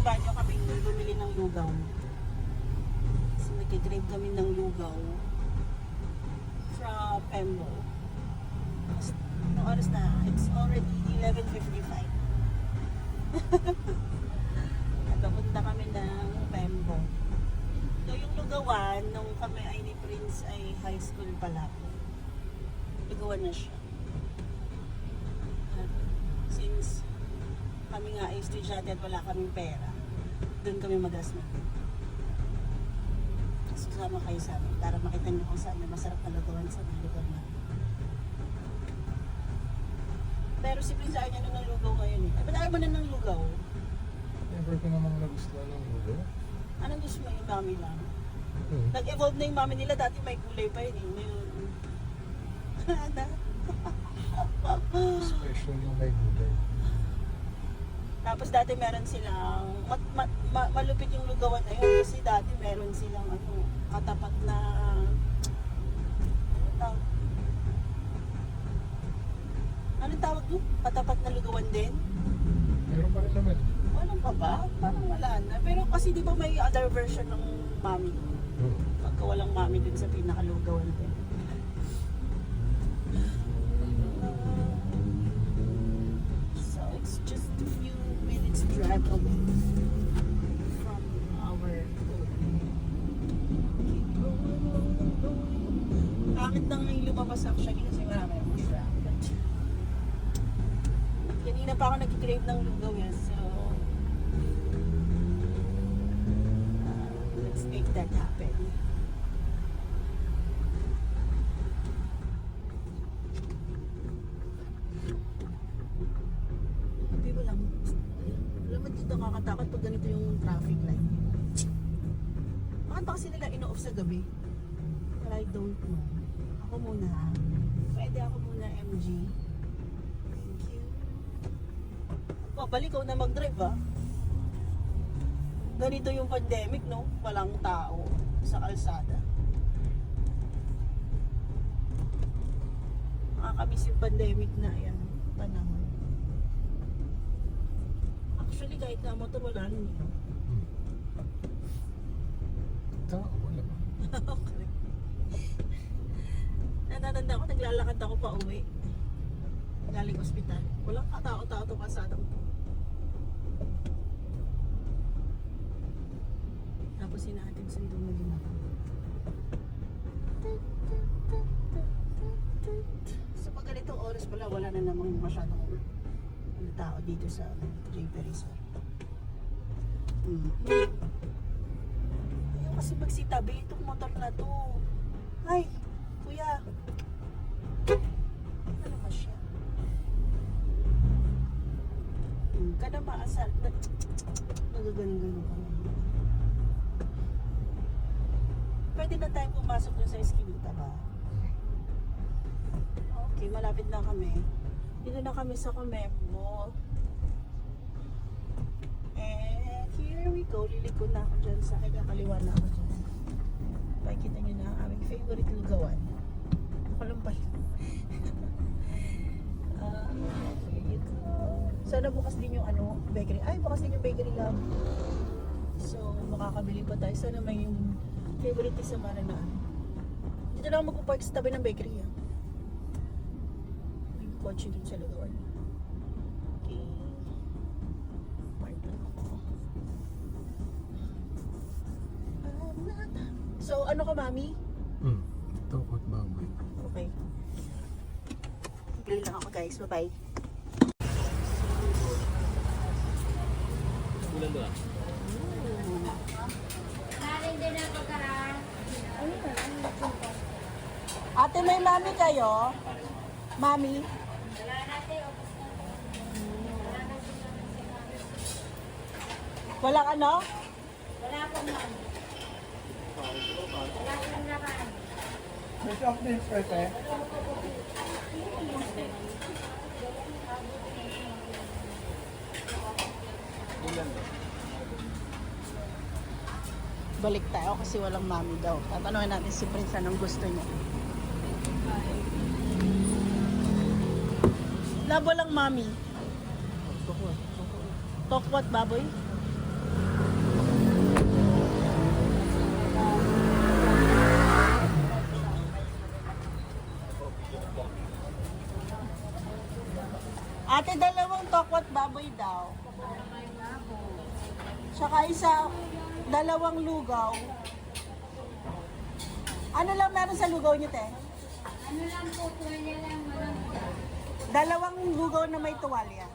banyo kami bumili ng lugaw. Kasi nag-crave kami ng lugaw from Pembo. Anong oras na? It's already 11:55. At papunta kami ng Pembo. So yung lugawan, nung kami ay ni Prince ay high school pala. Lugawan na siya. At since kami nga ay estudyante at wala kaming pera, doon kami mag-asma. Susama kayo sa amin para makita niyo kung saan may masarap na lugawan sa mga lugar na. Pero si Prince ayaw niya ng lugaw ngayon eh. Ay, ba't ayaw mo na ng lugaw? Never ko namang nagustuhan ng lugaw. Anong gusto mo yung mami lang? Nag-evolve na yung mami nila. Dati may kulay pa yun eh. Ngayon. Special yung may gulay. Tapos dati meron silang malupit yung lugawan na yun kasi dati meron silang katapat na ano tawag doon? Katapat na lugawan din? Meron pa rin naman. Walang pa ba? Parang wala na. Pero kasi di ba may other version ng mami? Pagka walang mami dun sa pinakalugawan din. So it's just a few minutes drive away from our home. Pangit nang lumabas actually kasi marami akong traffic. Kanina pa ako nag-crave ng lugaw yan, so let's make that happen. Sabi mo lang, alam mo dito nakakatakot pag ganito yung traffic light. Bakit ba kasi nila ino-off sa gabi? But I don't know. Ako muna ha. Pwede ako muna, MG. Thank you. Balik ikaw na mag-drive ha. Ganito yung pandemic, no? Walang tao sa kalsada. Nakakamiss yung pandemic na yan. Panahon. Actually, kahit na motor, wala nun yun. Wala. Okay. Natatanda ko, naglalakad ako pa uwi. Galing ospital. Walang katao-tao itong kalsadang to. Tapos hinahatid sundo na din ako. So pag ganitong oras pala, wala na namang masyadong tao dito sa JP Resort. Ayaw kasi magsitabi itong motor na to. Ay, kuya. Ano ba siya? Kada maasal. Nagagaling-galing ka na. Pwede na tayong pumasok dun sa Esquinita ba? Okay, malapit na kami. Dito na kami sa Comembo. And here we go. Liliko na ako dyan sa kaliwa na ako dyan. Pakikita nyo na ang aming favorite lugawan. Ako lang pala. Here you go. Sana bukas din yung bakery. Ay, bukas din yung bakery lang. So, makakabili pa tayo. Sana may yung favorite sa Marana. Dito lang magpupark sa tabi ng bakery. May kotse dun sa lugawan. Okay. Park lang ako. So, ano ka, mami? Tokot baboy. Okay. Bili lang ako, guys. Bye-bye. Bulan doon. Ate, may mami kayo? Mami? Walang ano? Wala pong man. Wala pong naman. May soft drinks pwede? Balik tayo kasi walang mami daw. Tatanungin natin si Prince anong gusto niya. Labo lang mami. Tokwat baboy? Tsaka dalawang lugaw. Ano lang meron sa lugaw niyo, te? Ano lang po, tuwalya lang, walang Dalawang lugaw na may tuwalya.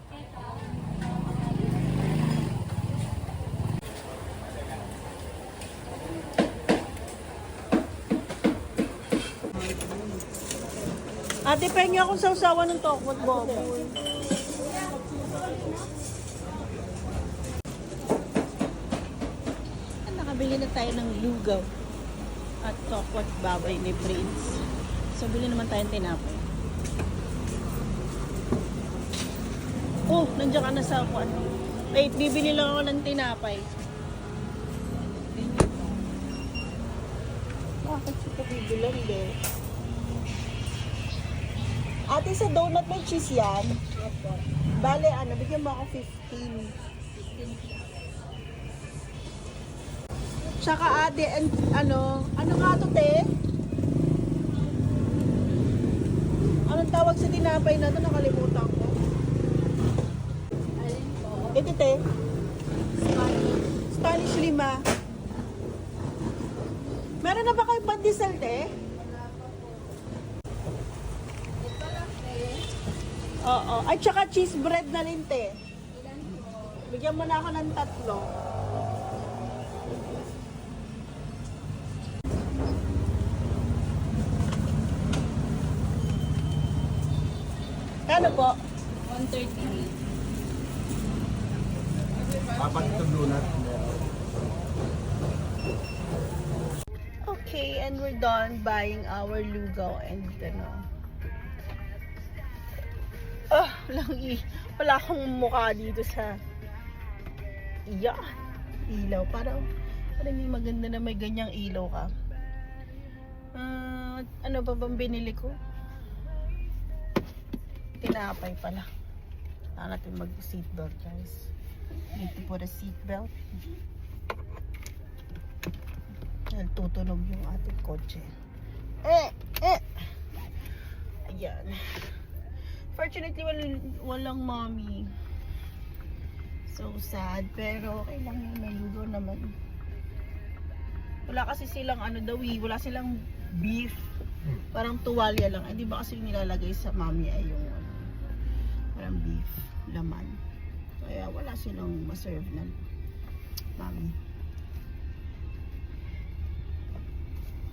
Ate, pengi akong sausawan ng tokot baboy. Nakabili na tayo ng lugaw at tokot baboy ni Prince. So, bili naman tayong tinapay. Oh, nandiyan ka na sa kwan. Wait, bibili lang ako ng tinapay. Bakit siya bibilang, be? Ate, sa donut may cheese yan? Bale, bigyan mo ako 15. Tsaka ate, ano nga to, te? Anong tawag sa tinapay na to? Nakalimutan ko. alin po. Ito, te? Spanish. Spanish lima. Meron na ba kayong pandesal, te? Ito lang eh. Oo. At saka cheese bread na rin, te. Ilan po? Bigyan mo na ako ng 3. Ano po? 138. Apat itong donut. Okay, and we're done buying our lugaw and wala akong mukha dito sa ilaw. Parang hindi maganda na may ganyang ilaw ka. Ano pa bang binili ko? Tinapay pala. Kailangan natin mag-seatbelt, guys. Need to put a seatbelt. Dahil tutunog yung ating kotse. Ayan. Fortunately, walang mommy. So sad. Pero okay lang yun. May lugaw naman. Wala kasi silang wala silang beef. Parang tuwalya lang. Di ba kasi yung nilalagay sa mommy ay yung parang beef, laman. Kaya wala silang maserve na mommy.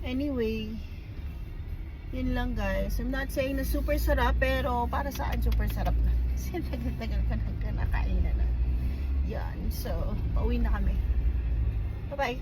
Anyway, yun lang guys. I'm not saying na super sarap, pero para saan super sarap na. Kasi tagal-tagal ka nang kinakain na. Yan. So, pauwi na kami. Bye-bye.